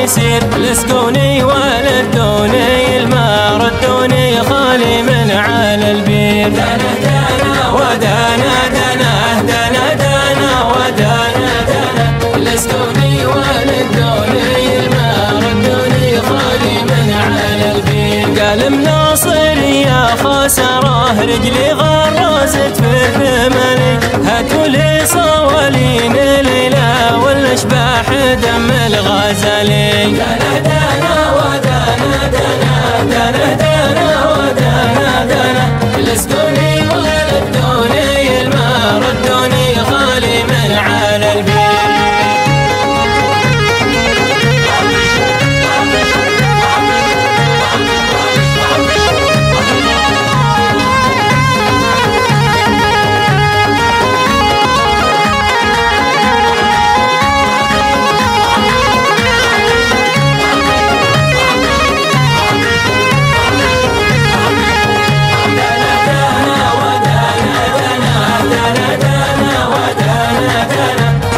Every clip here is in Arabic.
يسير، لسقوني ولدوني الماء ردوني خالي من على البير. دنا دنا ودنا دنا دنا دنا ودنا دنا، لسقوني ولدوني الماء ردوني خالي من على البير. قال مناصر يا خسره رجلي غرست في ثملي، هاتوا لي صوالين ليلى والاشباح دم الغزالي. دنا دنا ودنا دنا دنا دنا ودنا دنا، لسقوني ولدوني الماء ردوني خالي من على البير.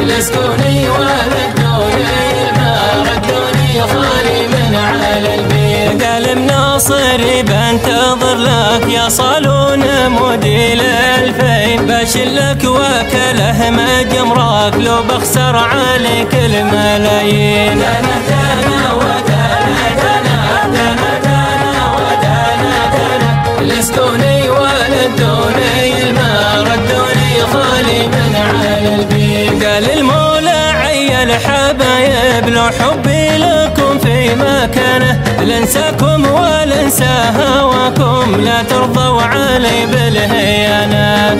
لسقوني ولدوني الماء ردوني خالي من على البير. قال مناصر بنتظر لك يا صالون موديل الفين، بشلك وكله مجمرك لو بخسر عليك الملايين. دنا دنا ودنا دنا دنا دنا ودنا دنا، لسقوني ولدوني الماء ردوني خالي من على البير. قال المولى عيل حبايب لو حبي لكم في مكانه، لنساكم ولنسى هواكم لا ترضوا علي بالهيانة.